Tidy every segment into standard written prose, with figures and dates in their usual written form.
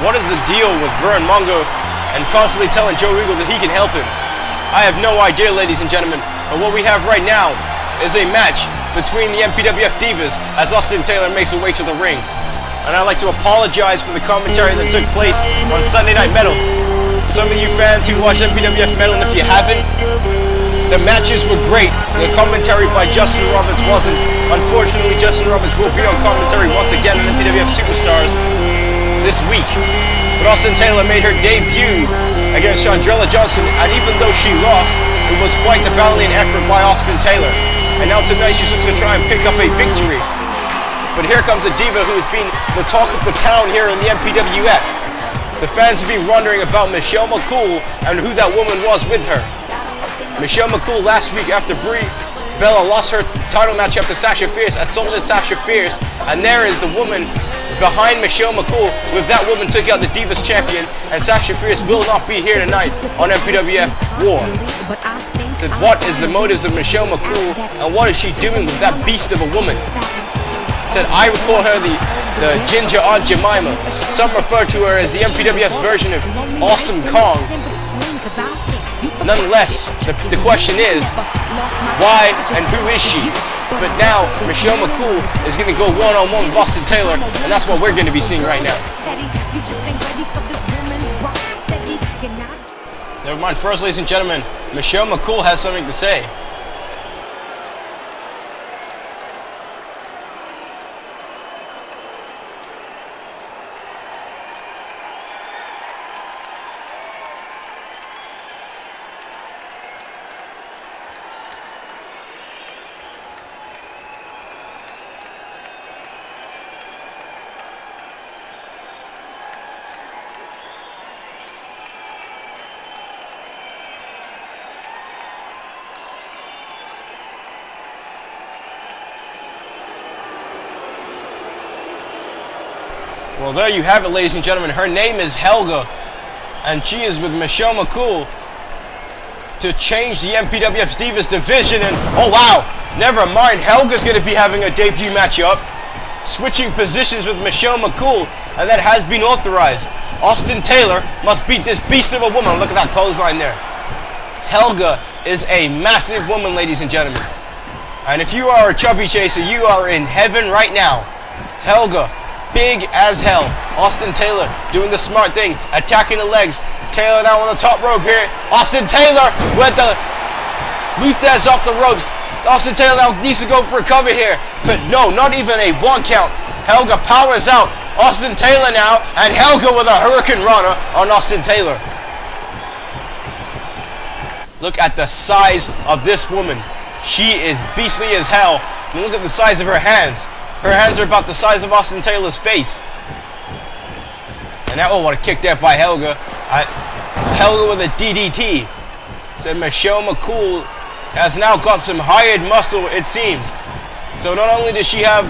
What is the deal with Vern Mongo and constantly telling Joe Eagle that he can help him? I have no idea, ladies and gentlemen, but what we have right now is a match between the MPWF Divas as Austin Taylor makes her way to the ring. And I'd like to apologize for the commentary that took place on Sunday Night Metal. Some of you fans who watch MPWF Metal, and if you haven't, the matches were great. The commentary by Justin Roberts wasn't. Unfortunately, Justin Roberts will be on commentary once again on MPWF Superstars this week. But Austin Taylor made her debut against Chandrella Johnson, and even though she lost, it was quite the valiant effort by Austin Taylor. And now tonight she's looking to try and pick up a victory. But here comes a diva who has been the talk of the town here in the MPWF. The fans have been wondering about Michelle McCool and who that woman was with her. Michelle McCool last week after Brie Bella lost her title match up to Sasha Fierce at Sold as Sasha Fierce, and there is the woman behind Michelle McCool. With that woman took out the Divas champion, and Sasha Fierce will not be here tonight on MPWF WAR. Said, what is the motives of Michelle McCool and what is she doing with that beast of a woman? Said, I would call her the Ginger Aunt Jemima. Some refer to her as the MPWF's version of Awesome Kong. Nonetheless, the question is, why and who is she? But now, Michelle McCool is going to go one-on-one with Austin Taylor, and that's what we're going to be seeing right now. Never mind, first, ladies and gentlemen, Michelle McCool has something to say. Well, there you have it, ladies and gentlemen. Her name is Helga, and she is with Michelle McCool to change the MPWF Divas division. And oh wow, never mind, Helga's going to be having a debut matchup, switching positions with Michelle McCool, and that has been authorized. Austin Taylor must beat this beast of a woman. Look at that clothesline there. Helga is a massive woman, ladies and gentlemen. And if you are a chubby chaser, you are in heaven right now. Helga, big as hell. Austin Taylor doing the smart thing, attacking the legs. Taylor now on the top rope here. Austin Taylor with the Luthez off the ropes. Austin Taylor now needs to go for a cover here, but no, not even a one count. Helga powers out. Austin Taylor now, and Helga with a Hurricane Rana on Austin Taylor. Look at the size of this woman. She is beastly as hell. And look at the size of her hands. Her hands are about the size of Austin Taylor's face. And now, oh, what a kick there by Helga. Helga with a DDT. Said Michelle McCool has now got some hired muscle, it seems. So not only does she have,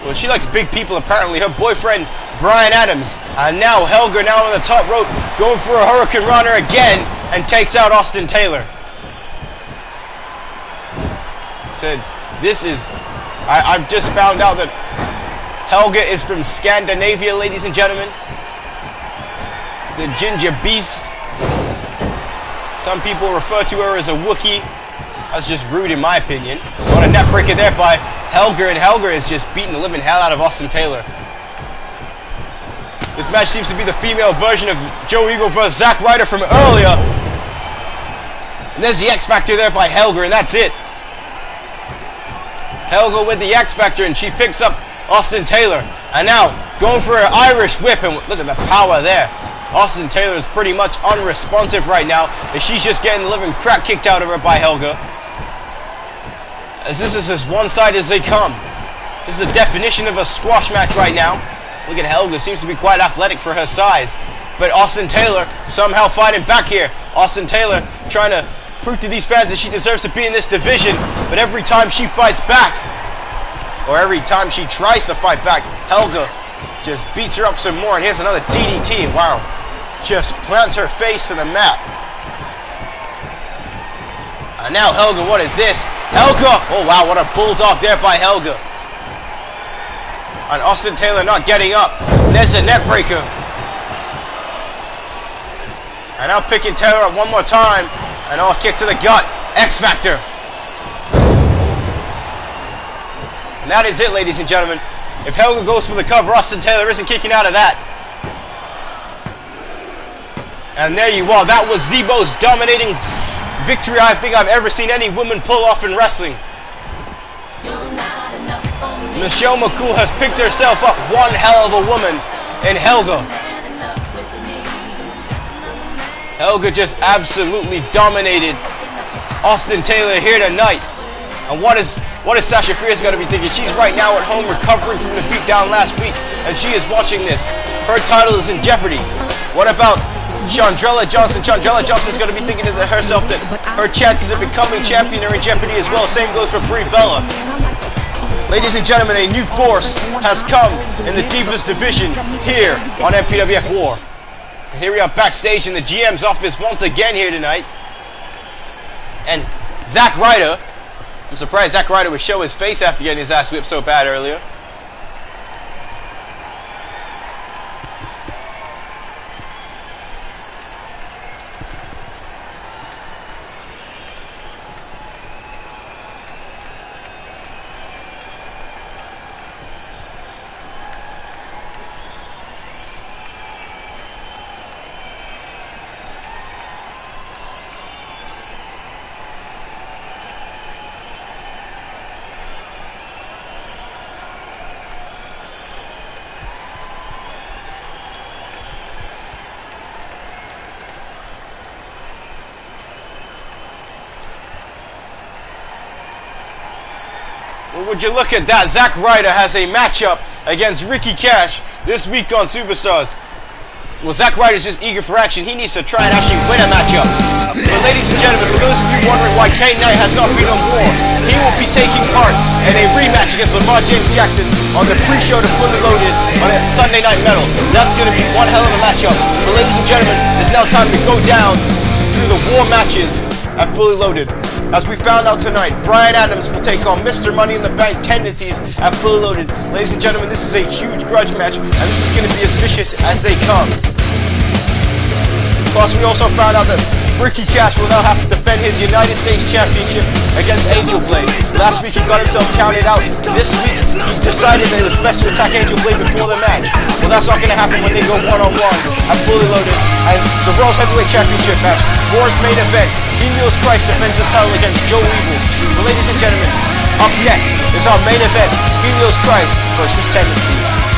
well, she likes big people apparently. Her boyfriend, Brian Adams. And now Helga now on the top rope, going for a Hurricane Runner again, and takes out Austin Taylor. Said, this is... I've just found out that Helga is from Scandinavia, ladies and gentlemen. The Ginger Beast. Some people refer to her as a Wookiee. That's just rude in my opinion. What a net breaker there by Helga, and Helga is just beating the living hell out of Austin Taylor. This match seems to be the female version of Joe Eagle vs. Zack Ryder from earlier. And there's the X Factor there by Helga, and that's it. Helga with the X Factor, and she picks up Austin Taylor. And now, going for an Irish whip, and look at the power there. Austin Taylor is pretty much unresponsive right now, and she's just getting the living crap kicked out of her by Helga. As this is as one-sided as they come. This is the definition of a squash match right now. Look at Helga, seems to be quite athletic for her size. But Austin Taylor somehow fighting back here. Austin Taylor trying to prove to these fans that she deserves to be in this division, but every time she fights back, or every time she tries to fight back, Helga just beats her up some more, and here's another DDT. Wow, just plants her face to the mat. And now Helga, what is this? Helga, oh wow, what a bulldog there by Helga. And Austin Taylor not getting up. And there's a net breaker. And now picking Taylor up one more time. And a kick to the gut. X Factor. And that is it, ladies and gentlemen. If Helga goes for the cover, Austin Taylor isn't kicking out of that. And there you are. That was the most dominating victory I think I've ever seen any woman pull off in wrestling. Michelle McCool has picked herself up one hell of a woman in Helga. Helga just absolutely dominated Austin Taylor here tonight. And what is Sasha Fierce going to be thinking? She's right now at home recovering from the beatdown last week, and she is watching this. Her title is in jeopardy. What about Chandrella Johnson? Chandrella Johnson is going to be thinking to herself that her chances of becoming champion are in jeopardy as well. Same goes for Brie Bella. Ladies and gentlemen, a new force has come in the Divas division here on MPWF WAR. And here we are backstage in the GM's office once again here tonight. And Zack Ryder, I'm surprised Zack Ryder would show his face after getting his ass whipped so bad earlier. Would you look at that? Zack Ryder has a matchup against Ricky Cash this week on Superstars. Well, Zack Ryder's just eager for action. He needs to try and actually win a matchup. But ladies and gentlemen, for those of you wondering why Kane Knight has not been on WAR, he will be taking part in a rematch against Lamar James Jackson on the pre-show to Fully Loaded on a Sunday Night Metal. That's going to be one hell of a matchup. But ladies and gentlemen, it's now time to go down through the WAR matches at Fully Loaded. As we found out tonight, Brian Adams will take on Mr. Money in the Bank Tendencies at Fully Loaded. Ladies and gentlemen, this is a huge grudge match, and this is going to be as vicious as they come. Plus, we also found out that Ricky Cash will now have to defend his United States Championship against Angel Blade. Last week he got himself counted out. This week he decided that it was best to attack Angel Blade before the match. Well, that's not going to happen when they go one-on-one at Fully Loaded. And the World Heavyweight Championship match, WAR's main event, Helios Christ defends his title against Joe Evil. But ladies and gentlemen, up next is our main event, Helios Christ versus Tendencies.